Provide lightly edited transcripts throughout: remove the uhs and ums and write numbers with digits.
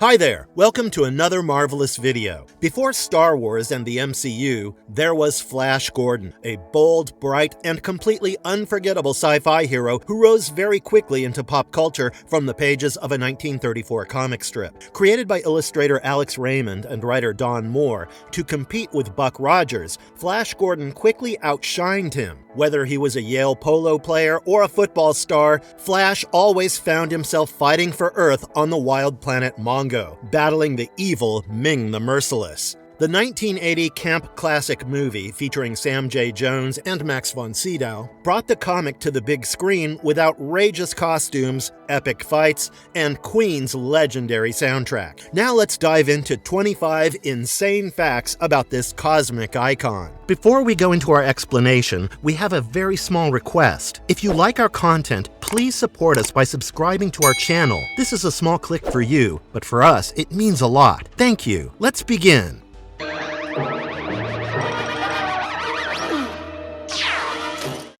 Hi there, welcome to another marvelous video. Before Star Wars and the MCU, there was Flash Gordon, a bold, bright, and completely unforgettable sci-fi hero who rose very quickly into pop culture from the pages of a 1934 comic strip. Created by illustrator Alex Raymond and writer Don Moore to compete with Buck Rogers, Flash Gordon quickly outshined him. Whether he was a Yale polo player or a football star, Flash always found himself fighting for Earth on the wild planet Mongo, battling the evil Ming the Merciless. The 1980 camp classic movie featuring Sam J. Jones and Max Vonceto brought the comic to the big screen with outrageous costumes, epic fights, and Queen's legendary soundtrack. Now let's dive into 25 insane facts about this cosmic icon. Before we go into our explanation, we have a very small request. If you like our content, please support us by subscribing to our channel. This is a small click for you, but for us, it means a lot. Thank you. Let's begin.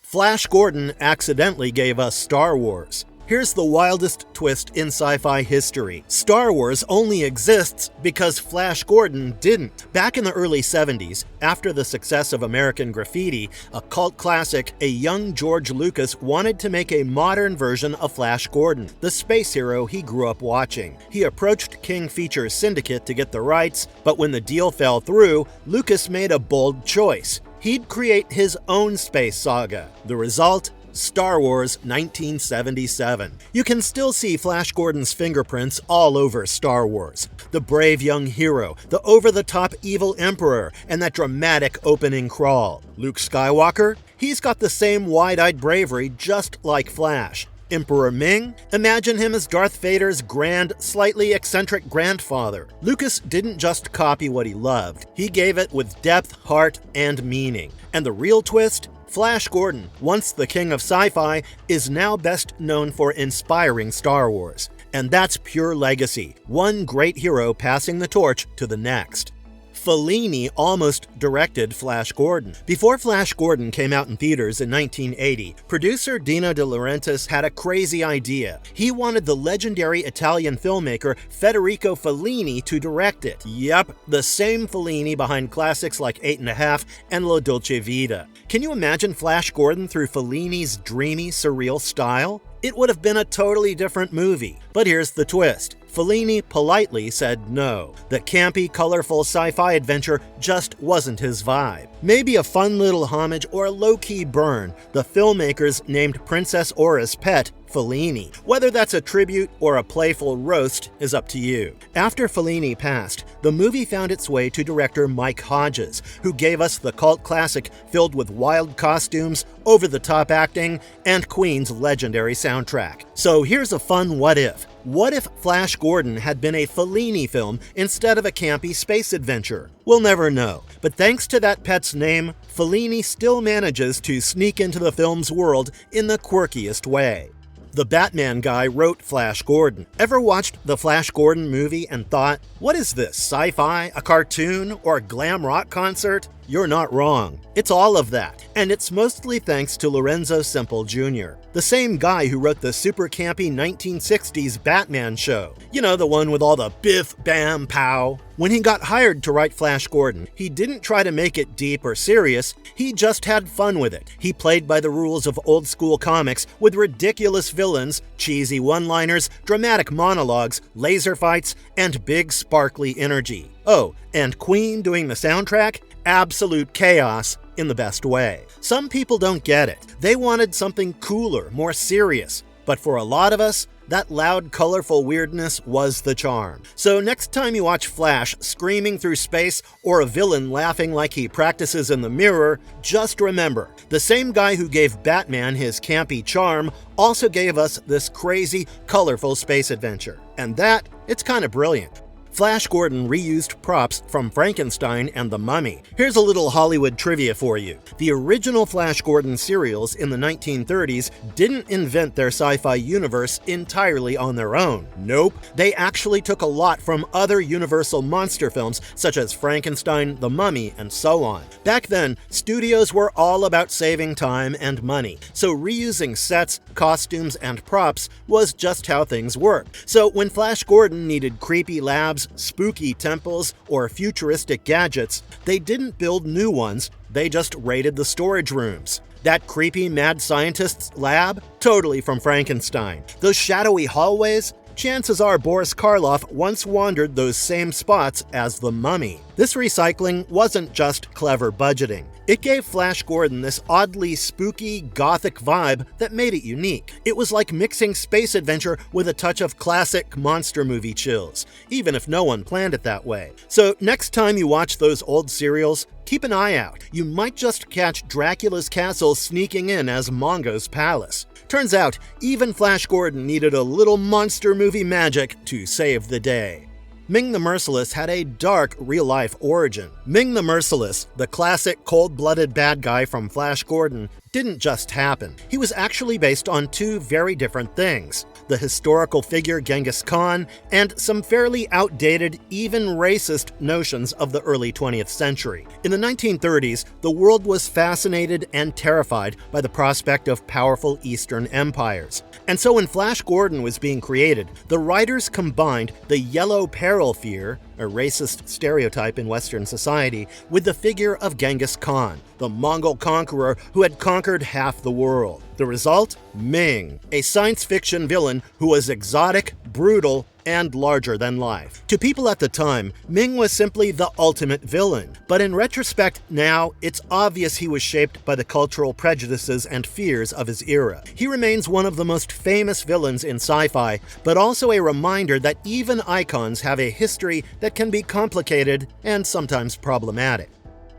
Flash Gordon accidentally gave us Star Wars. Here's the wildest twist in sci-fi history. Star Wars only exists because Flash Gordon didn't. Back in the early 70s, after the success of American Graffiti, a cult classic, a young George Lucas wanted to make a modern version of Flash Gordon, the space hero he grew up watching. He approached King Features Syndicate to get the rights, but when the deal fell through, Lucas made a bold choice. He'd create his own space saga. The result? Star Wars 1977. You can still see Flash Gordon's fingerprints all over Star Wars. The brave young hero, the over-the-top evil emperor, and that dramatic opening crawl. Luke Skywalker? He's got the same wide-eyed bravery just like Flash. Emperor Ming? Imagine him as Darth Vader's grand, slightly eccentric grandfather. Lucas didn't just copy what he loved. He gave it with depth, heart, and meaning. And the real twist? Flash Gordon, once the king of sci-fi, is now best known for inspiring Star Wars. And that's pure legacy, one great hero passing the torch to the next. Fellini almost directed Flash Gordon. Before Flash Gordon came out in theaters in 1980, producer Dino De Laurentiis had a crazy idea. He wanted the legendary Italian filmmaker Federico Fellini to direct it. Yep, the same Fellini behind classics like 8½, and La Dolce Vita. Can you imagine Flash Gordon through Fellini's dreamy, surreal style? It would have been a totally different movie. But here's the twist. Fellini politely said no. The campy, colorful sci-fi adventure just wasn't his vibe. Maybe a fun little homage or a low-key burn. The filmmakers named Princess Aura's pet Fellini. Whether that's a tribute or a playful roast is up to you. After Fellini passed, the movie found its way to director Mike Hodges, who gave us the cult classic filled with wild costumes, over-the-top acting, and Queen's legendary soundtrack. So here's a fun what if. What if Flash Gordon had been a Fellini film instead of a campy space adventure? We'll never know, but thanks to that pet's name, Fellini still manages to sneak into the film's world in the quirkiest way. The Batman guy wrote Flash Gordon. Ever watched the Flash Gordon movie and thought, what is this, sci-fi, a cartoon, or a glam rock concert? You're not wrong. It's all of that, and it's mostly thanks to Lorenzo Semple Jr., the same guy who wrote the super campy 1960s Batman show. You know, the one with all the biff, bam, pow. When he got hired to write Flash Gordon, he didn't try to make it deep or serious, he just had fun with it. He played by the rules of old school comics with ridiculous villains, cheesy one-liners, dramatic monologues, laser fights, and big sparkly energy. Oh, and Queen doing the soundtrack? Absolute chaos in the best way. Some people don't get it. They wanted something cooler, more serious. But for a lot of us, that loud, colorful weirdness was the charm. So next time you watch Flash screaming through space or a villain laughing like he practices in the mirror, just remember, the same guy who gave Batman his campy charm also gave us this crazy, colorful space adventure. And that, it's kind of brilliant. Flash Gordon reused props from Frankenstein and The Mummy. Here's a little Hollywood trivia for you. The original Flash Gordon serials in the 1930s didn't invent their sci-fi universe entirely on their own. Nope, they actually took a lot from other Universal monster films such as Frankenstein, The Mummy, and so on. Back then, studios were all about saving time and money, so reusing sets, costumes, and props was just how things worked. So when Flash Gordon needed creepy labs, spooky temples, or futuristic gadgets, they didn't build new ones, they just raided the storage rooms. That creepy mad scientist's lab? Totally from Frankenstein. Those shadowy hallways? Chances are Boris Karloff once wandered those same spots as the Mummy. This recycling wasn't just clever budgeting. It gave Flash Gordon this oddly spooky, gothic vibe that made it unique. It was like mixing space adventure with a touch of classic monster movie chills, even if no one planned it that way. So next time you watch those old serials, keep an eye out. You might just catch Dracula's castle sneaking in as Mongo's palace. Turns out, even Flash Gordon needed a little monster movie magic to save the day. Ming the Merciless had a dark, real-life origin. Ming the Merciless, the classic cold-blooded bad guy from Flash Gordon, didn't just happen. He was actually based on two very different things: the historical figure Genghis Khan and some fairly outdated, even racist notions of the early 20th century. In the 1930s, the world was fascinated and terrified by the prospect of powerful Eastern empires. And so when Flash Gordon was being created, the writers combined the yellow peril fear, a racist stereotype in Western society, with the figure of Genghis Khan, the Mongol conqueror who had conquered half the world. The result? Ming, a science fiction villain who was exotic, brutal, and larger than life. To people at the time, Ming was simply the ultimate villain. But in retrospect now, it's obvious he was shaped by the cultural prejudices and fears of his era. He remains one of the most famous villains in sci-fi, but also a reminder that even icons have a history that can be complicated and sometimes problematic.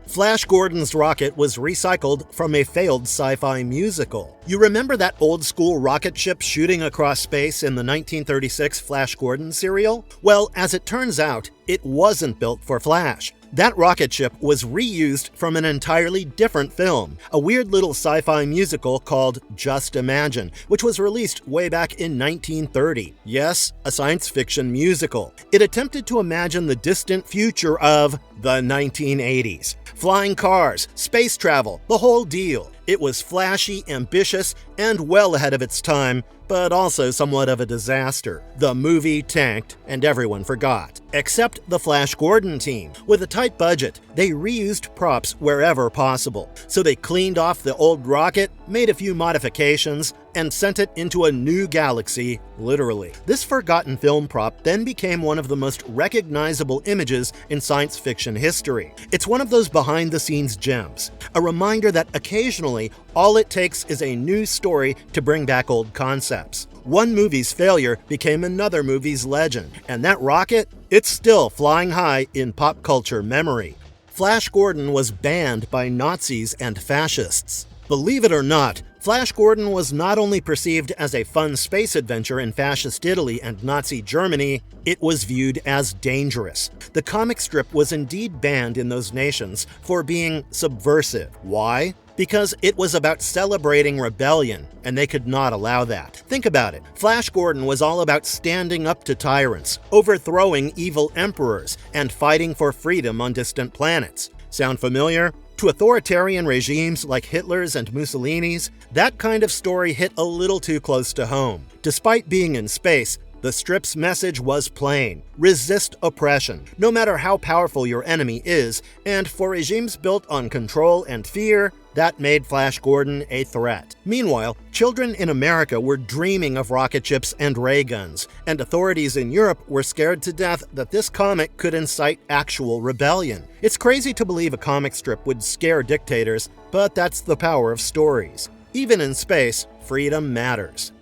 Flash Gordon's rocket was recycled from a failed sci-fi musical. You remember that old-school rocket ship shooting across space in the 1936 Flash Gordon serial? Well, as it turns out, it wasn't built for Flash. That rocket ship was reused from an entirely different film, a weird little sci-fi musical called Just Imagine, which was released way back in 1930. Yes, a science fiction musical. It attempted to imagine the distant future of the 1980s. Flying cars, space travel, the whole deal. It was flashy, ambitious, and well ahead of its time, but also somewhat of a disaster. The movie tanked, and everyone forgot. Except the Flash Gordon team. With a tight budget, they reused props wherever possible. So they cleaned off the old rocket, made a few modifications, and sent it into a new galaxy, literally. This forgotten film prop then became one of the most recognizable images in science fiction history. It's one of those behind-the-scenes gems, a reminder that occasionally all it takes is a new story to bring back old concepts. One movie's failure became another movie's legend, and that rocket, it's still flying high in pop culture memory. Flash Gordon was banned by Nazis and fascists. Believe it or not, Flash Gordon was not only perceived as a fun space adventure in fascist Italy and Nazi Germany, it was viewed as dangerous. The comic strip was indeed banned in those nations for being subversive. Why? Because it was about celebrating rebellion, and they could not allow that. Think about it. Flash Gordon was all about standing up to tyrants, overthrowing evil emperors, and fighting for freedom on distant planets. Sound familiar? To authoritarian regimes like Hitler's and Mussolini's, that kind of story hit a little too close to home. Despite being in space, the strip's message was plain: resist oppression, no matter how powerful your enemy is, and for regimes built on control and fear, that made Flash Gordon a threat. Meanwhile, children in America were dreaming of rocket ships and ray guns, and authorities in Europe were scared to death that this comic could incite actual rebellion. It's crazy to believe a comic strip would scare dictators, but that's the power of stories. Even in space, freedom matters.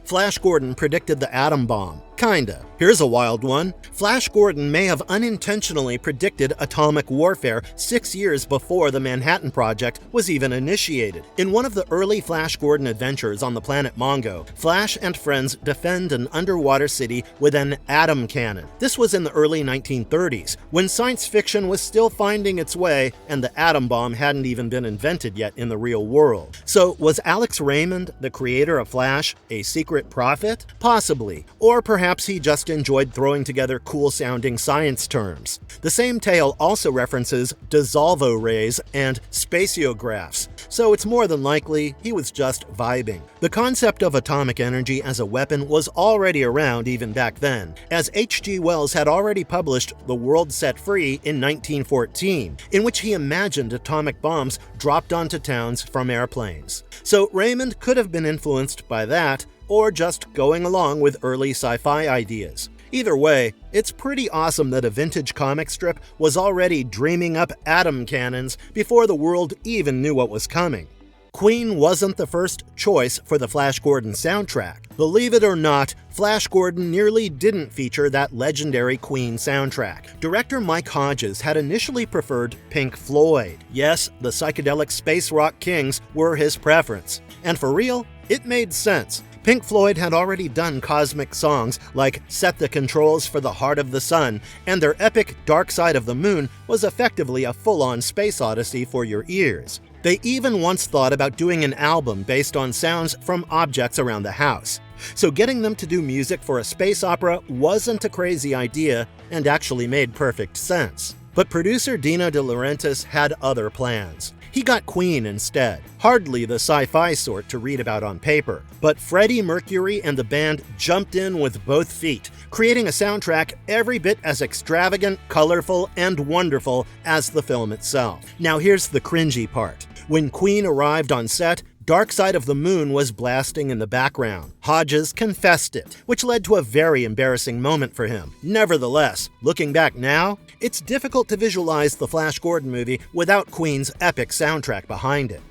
Flash Gordon predicted the atom bomb. Kinda. Here's a wild one. Flash Gordon may have unintentionally predicted atomic warfare 6 years before the Manhattan Project was even initiated. In one of the early Flash Gordon adventures on the planet Mongo, Flash and friends defend an underwater city with an atom cannon. This was in the early 1930s, when science fiction was still finding its way and the atom bomb hadn't even been invented yet in the real world. So was Alex Raymond, the creator of Flash, a secret prophet? Possibly. Or perhaps he just enjoyed throwing together cool-sounding science terms. The same tale also references dissolvo rays and spaciographs, so it's more than likely he was just vibing. The concept of atomic energy as a weapon was already around even back then, as H.G. Wells had already published The World Set Free in 1914, in which he imagined atomic bombs dropped onto towns from airplanes. So Raymond could have been influenced by that, or just going along with early sci-fi ideas. Either way, it's pretty awesome that a vintage comic strip was already dreaming up atom cannons before the world even knew what was coming. Queen wasn't the first choice for the Flash Gordon soundtrack. Believe it or not, Flash Gordon nearly didn't feature that legendary Queen soundtrack. Director Mike Hodges had initially preferred Pink Floyd. Yes, the psychedelic space rock kings were his preference. And for real, it made sense. Pink Floyd had already done cosmic songs like Set the Controls for the Heart of the Sun, and their epic Dark Side of the Moon was effectively a full-on space odyssey for your ears. They even once thought about doing an album based on sounds from objects around the house. So getting them to do music for a space opera wasn't a crazy idea and actually made perfect sense. But producer Dino De Laurentiis had other plans. He got Queen instead, hardly the sci-fi sort to read about on paper. But Freddie Mercury and the band jumped in with both feet, creating a soundtrack every bit as extravagant, colorful, and wonderful as the film itself. Now here's the cringy part. When Queen arrived on set, Dark Side of the Moon was blasting in the background. Hodges confessed it, which led to a very embarrassing moment for him. Nevertheless, looking back now, it's difficult to visualize the Flash Gordon movie without Queen's epic soundtrack behind it.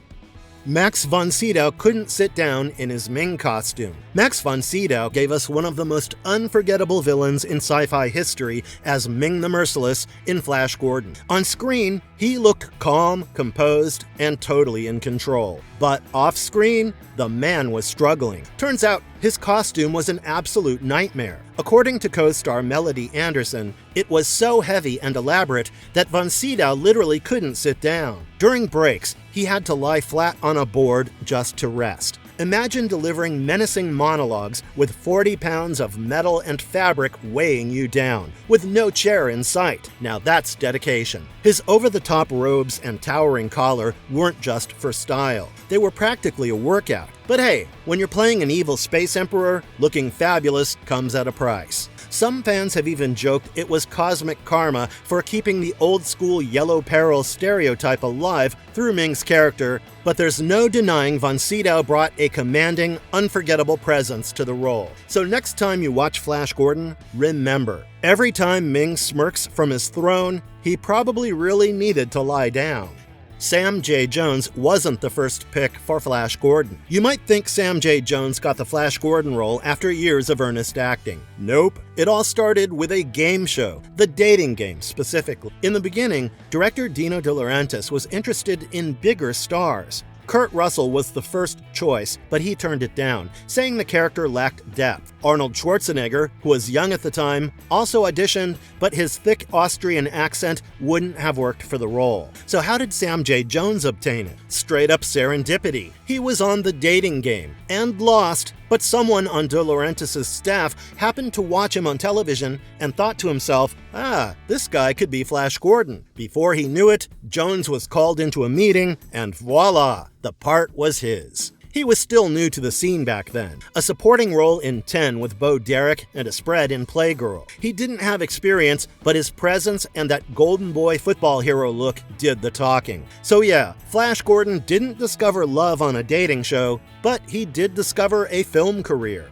Max von Sydow couldn't sit down in his Ming costume. Max von Sydow gave us one of the most unforgettable villains in sci-fi history as Ming the Merciless in Flash Gordon. On screen, he looked calm, composed, and totally in control. But off-screen, the man was struggling. Turns out, his costume was an absolute nightmare. According to co-star Melody Anderson, it was so heavy and elaborate that von Sydow literally couldn't sit down. During breaks, he had to lie flat on a board just to rest. Imagine delivering menacing monologues with 40 pounds of metal and fabric weighing you down, with no chair in sight. Now that's dedication. His over-the-top robes and towering collar weren't just for style. They were practically a workout. But hey, when you're playing an evil space emperor, looking fabulous comes at a price. Some fans have even joked it was cosmic karma for keeping the old-school Yellow Peril stereotype alive through Ming's character, but there's no denying von Sydow brought a commanding, unforgettable presence to the role. So next time you watch Flash Gordon, remember, every time Ming smirks from his throne, he probably really needed to lie down. Sam J. Jones wasn't the first pick for Flash Gordon. You might think Sam J. Jones got the Flash Gordon role after years of earnest acting. Nope. It all started with a game show, The Dating Game specifically. In the beginning, director Dino De Laurentiis was interested in bigger stars. Kurt Russell was the first choice, but he turned it down, saying the character lacked depth. Arnold Schwarzenegger, who was young at the time, also auditioned, but his thick Austrian accent wouldn't have worked for the role. So how did Sam J. Jones obtain it? Straight up serendipity. He was on The Dating Game, and lost, but someone on De Laurentiis' staff happened to watch him on television and thought to himself, this guy could be Flash Gordon. Before he knew it, Jones was called into a meeting, and voila, the part was his. He was still new to the scene back then, a supporting role in 10 with Bo Derek and a spread in Playgirl. He didn't have experience, but his presence and that golden boy football hero look did the talking. So yeah, Flash Gordon didn't discover love on a dating show, but he did discover a film career.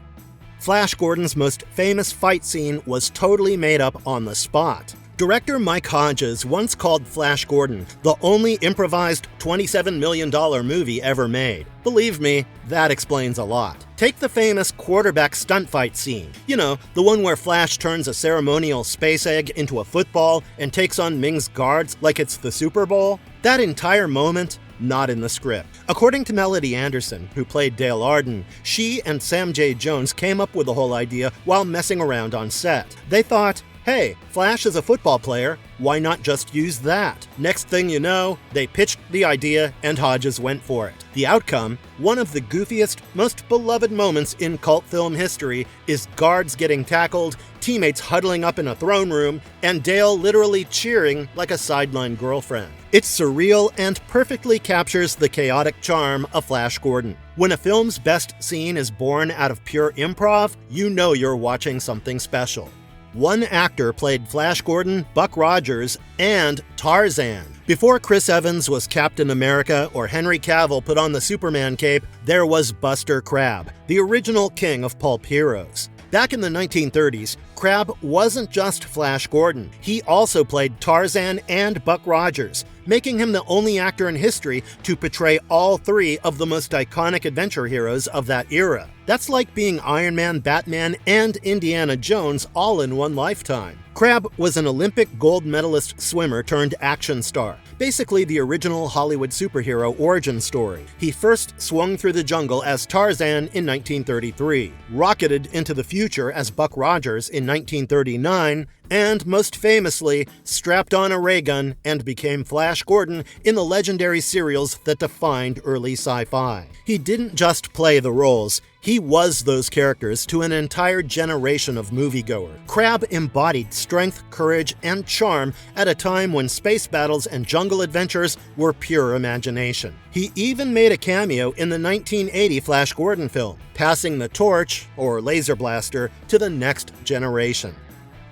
Flash Gordon's most famous fight scene was totally made up on the spot. Director Mike Hodges once called Flash Gordon the only improvised $27 million movie ever made. Believe me, that explains a lot. Take the famous quarterback stunt fight scene. You know, the one where Flash turns a ceremonial space egg into a football and takes on Ming's guards like it's the Super Bowl. That entire moment, not in the script. According to Melody Anderson, who played Dale Arden, she and Sam J. Jones came up with the whole idea while messing around on set. They thought, hey, Flash is a football player, why not just use that? Next thing you know, they pitched the idea and Hodges went for it. The outcome, one of the goofiest, most beloved moments in cult film history, is guards getting tackled, teammates huddling up in a throne room, and Dale literally cheering like a sideline girlfriend. It's surreal and perfectly captures the chaotic charm of Flash Gordon. When a film's best scene is born out of pure improv, you know you're watching something special. One actor played Flash Gordon, Buck Rogers, and Tarzan. Before Chris Evans was Captain America or Henry Cavill put on the Superman cape, there was Buster Crabbe, the original king of pulp heroes. Back in the 1930s, Crabbe wasn't just Flash Gordon. He also played Tarzan and Buck Rogers, making him the only actor in history to portray all three of the most iconic adventure heroes of that era. That's like being Iron Man, Batman, and Indiana Jones all in one lifetime. Crabbe was an Olympic gold medalist swimmer turned action star, basically the original Hollywood superhero origin story. He first swung through the jungle as Tarzan in 1933, rocketed into the future as Buck Rogers in 1939, and most famously, strapped on a ray gun and became Flash Gordon in the legendary serials that defined early sci-fi. He didn't just play the roles, he was those characters to an entire generation of moviegoers. Crabbe embodied strength, courage, and charm at a time when space battles and jungle adventures were pure imagination. He even made a cameo in the 1980 Flash Gordon film, passing the torch, or laser blaster, to the next generation.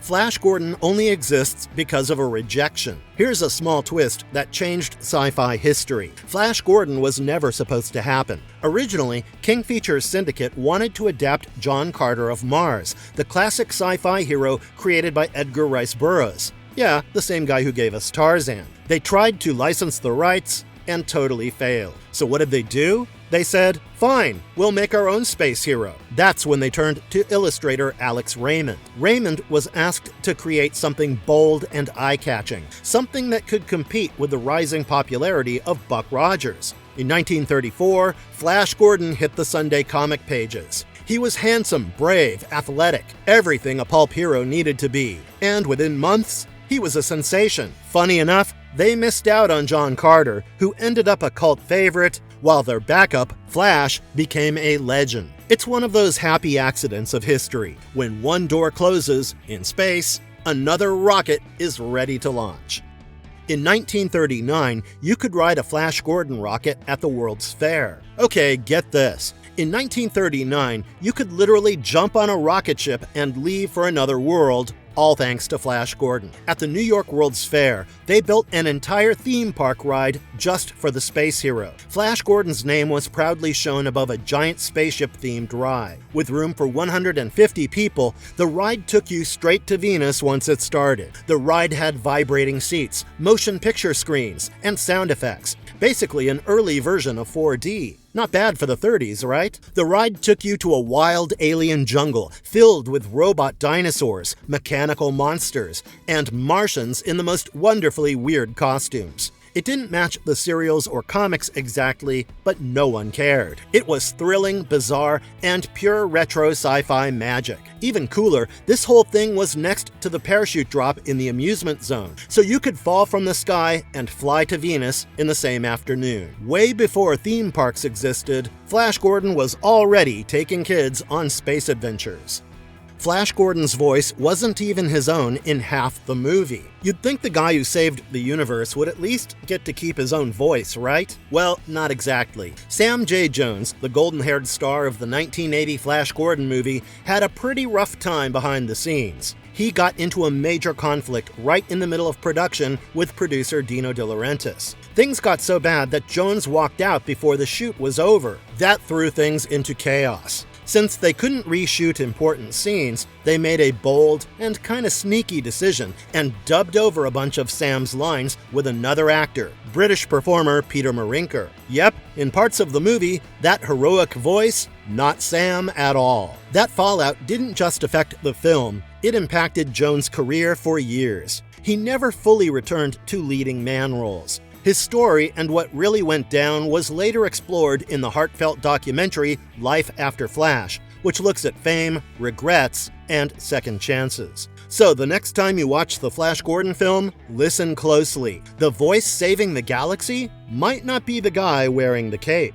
Flash Gordon only exists because of a rejection. Here's a small twist that changed sci-fi history. Flash Gordon was never supposed to happen. Originally, King Features Syndicate wanted to adapt John Carter of Mars, the classic sci-fi hero created by Edgar Rice Burroughs. Yeah, the same guy who gave us Tarzan. They tried to license the rights and totally failed. So what did they do? They said, fine, we'll make our own space hero. That's when they turned to illustrator Alex Raymond. Raymond was asked to create something bold and eye-catching, something that could compete with the rising popularity of Buck Rogers. In 1934, Flash Gordon hit the Sunday comic pages. He was handsome, brave, athletic, everything a pulp hero needed to be. And within months, he was a sensation. Funny enough, they missed out on John Carter, who ended up a cult favorite, while their backup, Flash, became a legend. It's one of those happy accidents of history. When one door closes, in space, another rocket is ready to launch. In 1939, you could ride a Flash Gordon rocket at the World's Fair. Okay, get this. In 1939, you could literally jump on a rocket ship and leave for another world, all thanks to Flash Gordon. At the New York World's Fair, they built an entire theme park ride just for the space hero. Flash Gordon's name was proudly shown above a giant spaceship-themed ride. With room for 150 people, the ride took you straight to Venus once it started. The ride had vibrating seats, motion picture screens, and sound effects. Basically an early version of 4D. Not bad for the 30s, right? The ride took you to a wild alien jungle filled with robot dinosaurs, mechanical monsters, and Martians in the most wonderfully weird costumes. It didn't match the serials or comics exactly, but no one cared. It was thrilling, bizarre, and pure retro sci-fi magic. Even cooler, this whole thing was next to the parachute drop in the amusement zone, so you could fall from the sky and fly to Venus in the same afternoon. Way before theme parks existed, Flash Gordon was already taking kids on space adventures. Flash Gordon's voice wasn't even his own in half the movie. You'd think the guy who saved the universe would at least get to keep his own voice, right? Well, not exactly. Sam J. Jones, the golden-haired star of the 1980 Flash Gordon movie, had a pretty rough time behind the scenes. He got into a major conflict right in the middle of production with producer Dino De Laurentiis. Things got so bad that Jones walked out before the shoot was over. That threw things into chaos. Since they couldn't reshoot important scenes, they made a bold and kinda sneaky decision and dubbed over a bunch of Sam's lines with another actor, British performer Peter Marinker. Yep, in parts of the movie, that heroic voice, not Sam at all. That fallout didn't just affect the film, it impacted Jones' career for years. He never fully returned to leading man roles. His story and what really went down was later explored in the heartfelt documentary Life After Flash, which looks at fame, regrets, and second chances. So the next time you watch the Flash Gordon film, listen closely. The voice saving the galaxy might not be the guy wearing the cape.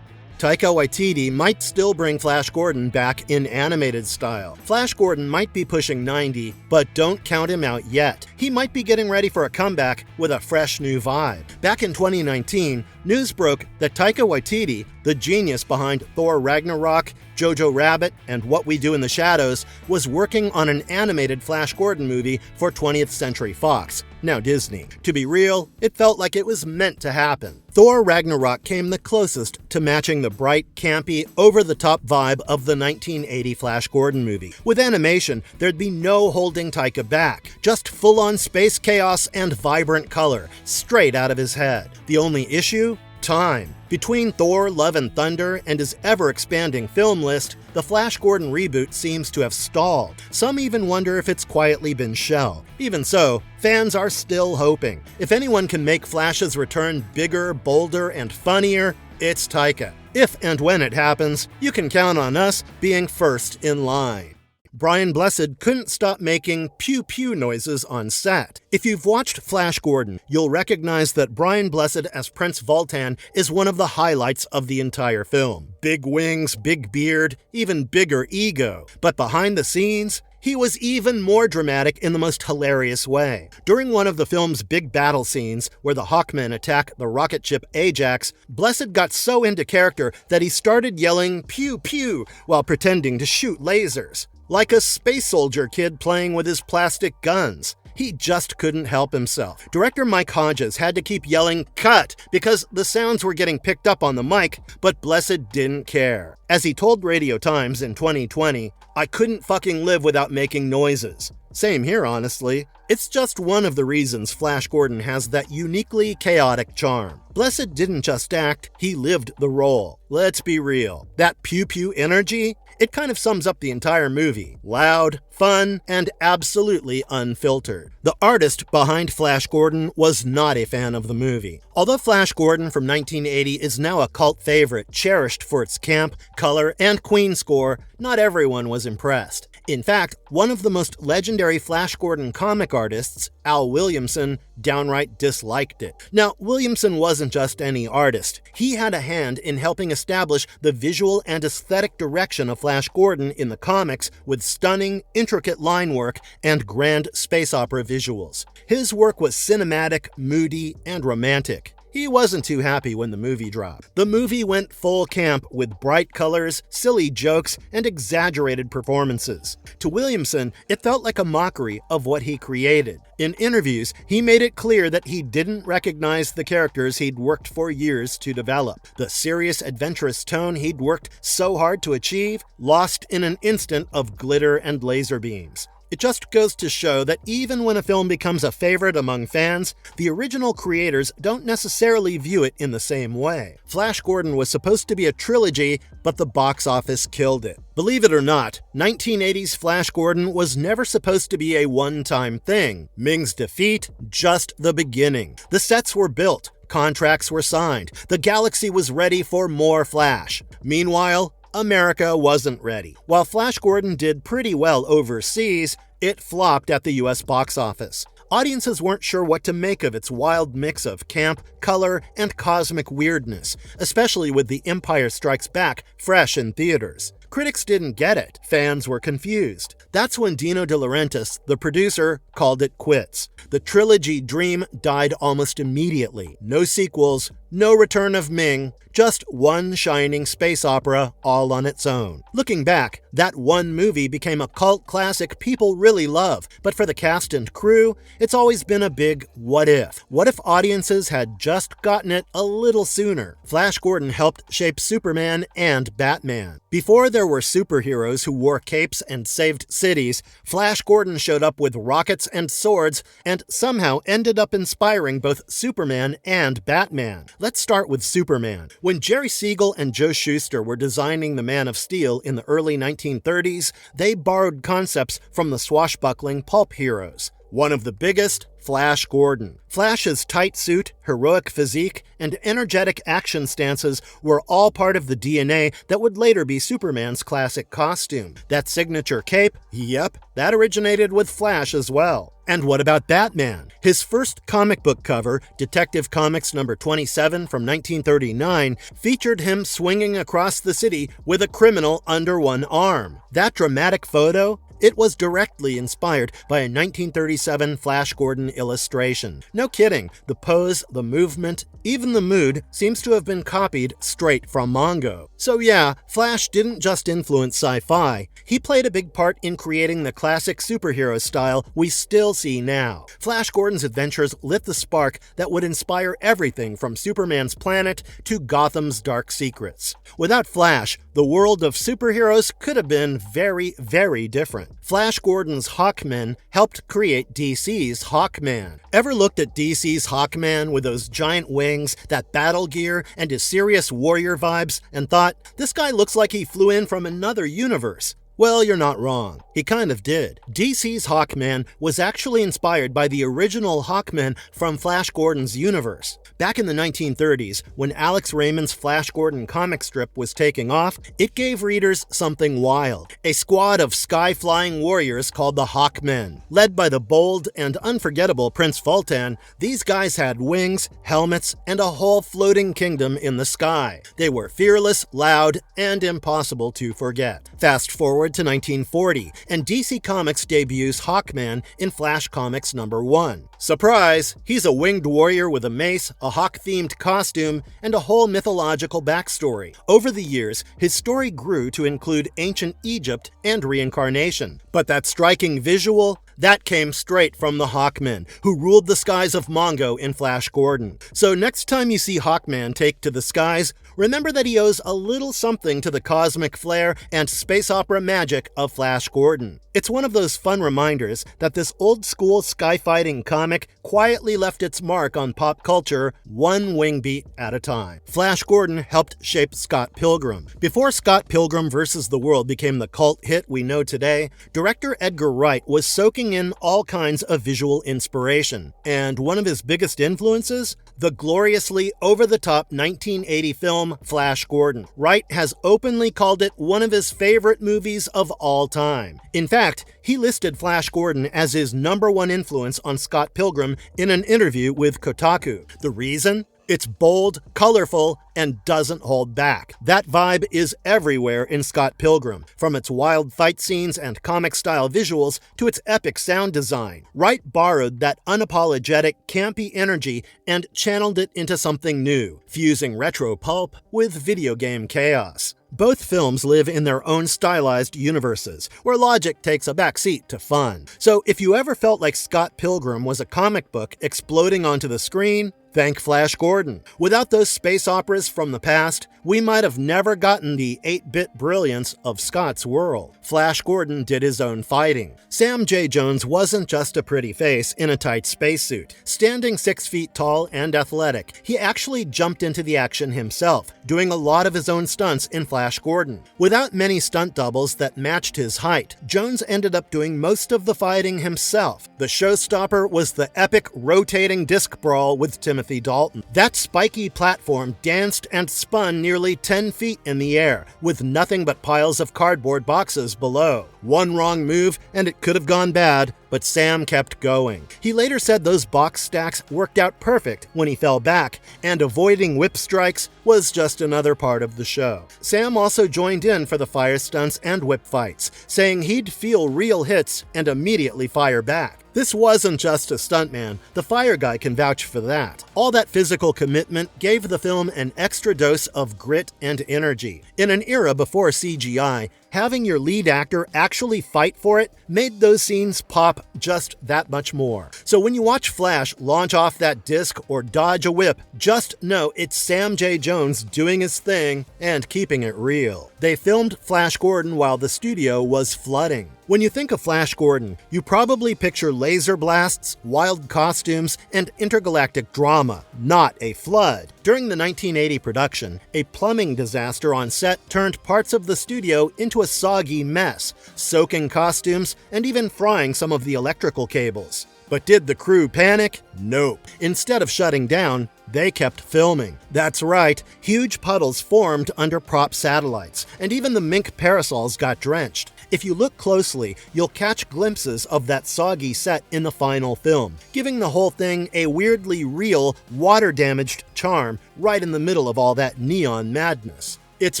Taika Waititi might still bring Flash Gordon back in animated style. Flash Gordon might be pushing 90, but don't count him out yet. He might be getting ready for a comeback with a fresh new vibe. Back in 2019, news broke that Taika Waititi, the genius behind Thor Ragnarok, Jojo Rabbit, and What We Do in the Shadows, was working on an animated Flash Gordon movie for 20th Century Fox, now Disney. To be real, it felt like it was meant to happen. Thor Ragnarok came the closest to matching the bright, campy, over-the-top vibe of the 1980 Flash Gordon movie. With animation, there'd be no holding Taika back, just full-on space chaos and vibrant color, straight out of his head. The only issue? Time. Between Thor, Love and Thunder and his ever-expanding film list, the Flash Gordon reboot seems to have stalled. Some even wonder if it's quietly been shelved. Even so, fans are still hoping. If anyone can make Flash's return bigger, bolder, and funnier, it's Taika. If and when it happens, you can count on us being first in line. Brian Blessed couldn't stop making pew-pew noises on set. If you've watched Flash Gordon, you'll recognize that Brian Blessed as Prince Vultan is one of the highlights of the entire film. Big wings, big beard, even bigger ego. But behind the scenes, he was even more dramatic in the most hilarious way. During one of the film's big battle scenes, where the Hawkmen attack the rocket ship Ajax, Blessed got so into character that he started yelling pew pew while pretending to shoot lasers. Like a space soldier kid playing with his plastic guns. He just couldn't help himself. Director Mike Hodges had to keep yelling "cut" because the sounds were getting picked up on the mic, but Blessed didn't care. As he told Radio Times in 2020, "I couldn't fucking live without making noises." Same here, honestly. It's just one of the reasons Flash Gordon has that uniquely chaotic charm. Blessed didn't just act, he lived the role. Let's be real. That pew-pew energy? It kind of sums up the entire movie. Loud, fun, and absolutely unfiltered. The artist behind Flash Gordon was not a fan of the movie. Although Flash Gordon from 1980 is now a cult favorite, cherished for its camp, color, and Queen score, not everyone was impressed. In fact, one of the most legendary Flash Gordon comic artists, Al Williamson, downright disliked it. Now, Williamson wasn't just any artist. He had a hand in helping establish the visual and aesthetic direction of Flash Gordon in the comics with stunning, intricate line work and grand space opera visuals. His work was cinematic, moody, and romantic. He wasn't too happy when the movie dropped. The movie went full camp with bright colors, silly jokes, and exaggerated performances. To Williamson, it felt like a mockery of what he created. In interviews, he made it clear that he didn't recognize the characters he'd worked for years to develop. The serious, adventurous tone he'd worked so hard to achieve, lost in an instant of glitter and laser beams. It just goes to show that even when a film becomes a favorite among fans, the original creators don't necessarily view it in the same way. Flash Gordon was supposed to be a trilogy, but the box office killed it. Believe it or not, 1980's Flash Gordon was never supposed to be a one-time thing. Ming's defeat, just the beginning. The sets were built, contracts were signed, the galaxy was ready for more Flash. Meanwhile, America wasn't ready. While Flash Gordon did pretty well overseas, it flopped at the US box office. Audiences weren't sure what to make of its wild mix of camp, color, and cosmic weirdness, especially with The Empire Strikes Back fresh in theaters. Critics didn't get it. Fans were confused. That's when Dino De Laurentiis, the producer, called it quits. The trilogy dream died almost immediately. No sequels, no return of Ming, just one shining space opera all on its own. Looking back, that one movie became a cult classic people really love, but for the cast and crew, it's always been a big what if. What if audiences had just gotten it a little sooner? Flash Gordon helped shape Superman and Batman. Before there were superheroes who wore capes and saved cities, Flash Gordon showed up with rockets and swords and somehow ended up inspiring both Superman and Batman. Let's start with Superman. When Jerry Siegel and Joe Shuster were designing the Man of Steel in the early 1930s, they borrowed concepts from the swashbuckling pulp heroes. One of the biggest, Flash Gordon. Flash's tight suit, heroic physique, and energetic action stances were all part of the DNA that would later be Superman's classic costume. That signature cape, yep, that originated with Flash as well. And what about Batman? His first comic book cover, Detective Comics number 27 from 1939, featured him swinging across the city with a criminal under one arm. That dramatic photo? It was directly inspired by a 1937 Flash Gordon illustration. No kidding, the pose, the movement, even the mood seems to have been copied straight from Mongo. So yeah, Flash didn't just influence sci-fi, he played a big part in creating the classic superhero style we still see now. Flash Gordon's adventures lit the spark that would inspire everything from Superman's planet to Gotham's dark secrets. Without Flash, the world of superheroes could have been very, very different. Flash Gordon's Hawkman helped create DC's Hawkman. Ever looked at DC's Hawkman with those giant wings, that battle gear, and his serious warrior vibes and thought, this guy looks like he flew in from another universe? Well, you're not wrong. He kind of did. DC's Hawkman was actually inspired by the original Hawkman from Flash Gordon's universe. Back in the 1930s, when Alex Raymond's Flash Gordon comic strip was taking off, it gave readers something wild. A squad of sky-flying warriors called the Hawkmen. Led by the bold and unforgettable Prince Fultan, these guys had wings, helmets, and a whole floating kingdom in the sky. They were fearless, loud, and impossible to forget. Fast forward to 1940, and DC Comics debuts Hawkman in Flash Comics number 1. Surprise! He's a winged warrior with a mace, a hawk-themed costume, and a whole mythological backstory. Over the years, his story grew to include ancient Egypt and reincarnation. But that striking visual? That came straight from the Hawkmen, who ruled the skies of Mongo in Flash Gordon. So next time you see Hawkman take to the skies, remember that he owes a little something to the cosmic flair and space opera magic of Flash Gordon. It's one of those fun reminders that this old-school sky-fighting comic quietly left its mark on pop culture one wing beat at a time. Flash Gordon helped shape Scott Pilgrim. Before Scott Pilgrim vs. the World became the cult hit we know today, director Edgar Wright was soaking in all kinds of visual inspiration. And one of his biggest influences? The gloriously over-the-top 1980 film Flash Gordon. Wright has openly called it one of his favorite movies of all time. In fact, he listed Flash Gordon as his #1 influence on Scott Pilgrim in an interview with Kotaku. The reason? It's bold, colorful, and doesn't hold back. That vibe is everywhere in Scott Pilgrim, from its wild fight scenes and comic-style visuals to its epic sound design. Wright borrowed that unapologetic, campy energy and channeled it into something new, fusing retro pulp with video game chaos. Both films live in their own stylized universes, where logic takes a backseat to fun. So if you ever felt like Scott Pilgrim was a comic book exploding onto the screen, thank Flash Gordon. Without those space operas from the past, we might have never gotten the 8-bit brilliance of Scott's world. Flash Gordon did his own fighting. Sam J. Jones wasn't just a pretty face in a tight spacesuit. Standing 6 feet tall and athletic, he actually jumped into the action himself, doing a lot of his own stunts in Flash Gordon. Without many stunt doubles that matched his height, Jones ended up doing most of the fighting himself. The showstopper was the epic rotating disc brawl with Timothy Dalton. That spiky platform danced and spun nearly 10 feet in the air, with nothing but piles of cardboard boxes below. One wrong move and it could have gone bad, but Sam kept going. He later said those box stacks worked out perfect when he fell back, and avoiding whip strikes was just another part of the show. Sam also joined in for the fire stunts and whip fights, saying he'd feel real hits and immediately fire back. This wasn't just a stuntman, the fire guy can vouch for that. All that physical commitment gave the film an extra dose of grit and energy. In an era before CGI, having your lead actor actually fight for it made those scenes pop just that much more. So when you watch Flash launch off that disc or dodge a whip, just know it's Sam J. Jones doing his thing and keeping it real. They filmed Flash Gordon while the studio was flooding. When you think of Flash Gordon, you probably picture laser blasts, wild costumes, and intergalactic drama, not a flood. During the 1980 production, a plumbing disaster on set turned parts of the studio into a soggy mess, soaking costumes and even frying some of the electrical cables. But did the crew panic? Nope. Instead of shutting down, they kept filming. That's right, huge puddles formed under prop satellites, and even the mink parasols got drenched. If you look closely, you'll catch glimpses of that soggy set in the final film, giving the whole thing a weirdly real, water-damaged charm right in the middle of all that neon madness. It's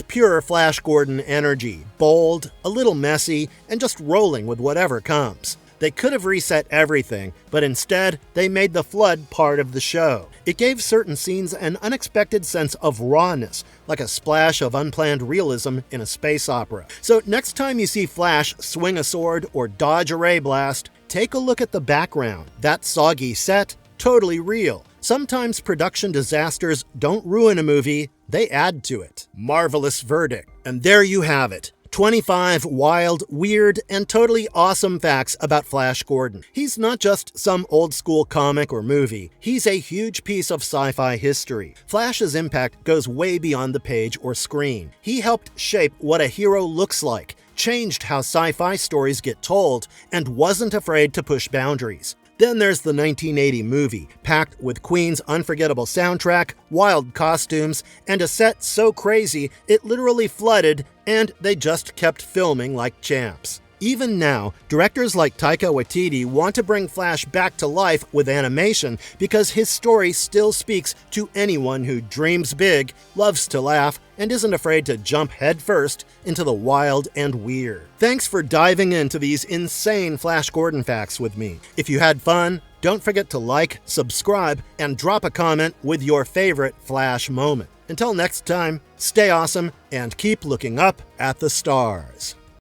pure Flash Gordon energy, bold, a little messy, and just rolling with whatever comes. They could have reset everything, but instead, they made the flood part of the show. It gave certain scenes an unexpected sense of rawness, like a splash of unplanned realism in a space opera. So next time you see Flash swing a sword or dodge a ray blast, take a look at the background. That soggy set, totally real. Sometimes production disasters don't ruin a movie, they add to it. Marvelous verdict. And there you have it. 25 wild, weird, and totally awesome facts about Flash Gordon. He's not just some old-school comic or movie. He's a huge piece of sci-fi history. Flash's impact goes way beyond the page or screen. He helped shape what a hero looks like, changed how sci-fi stories get told, and wasn't afraid to push boundaries. Then there's the 1980 movie, packed with Queen's unforgettable soundtrack, wild costumes, and a set so crazy it literally flooded, and they just kept filming like champs. Even now, directors like Taika Waititi want to bring Flash back to life with animation because his story still speaks to anyone who dreams big, loves to laugh, and isn't afraid to jump headfirst into the wild and weird. Thanks for diving into these insane Flash Gordon facts with me. If you had fun, don't forget to like, subscribe, and drop a comment with your favorite Flash moment. Until next time, stay awesome and keep looking up at the stars.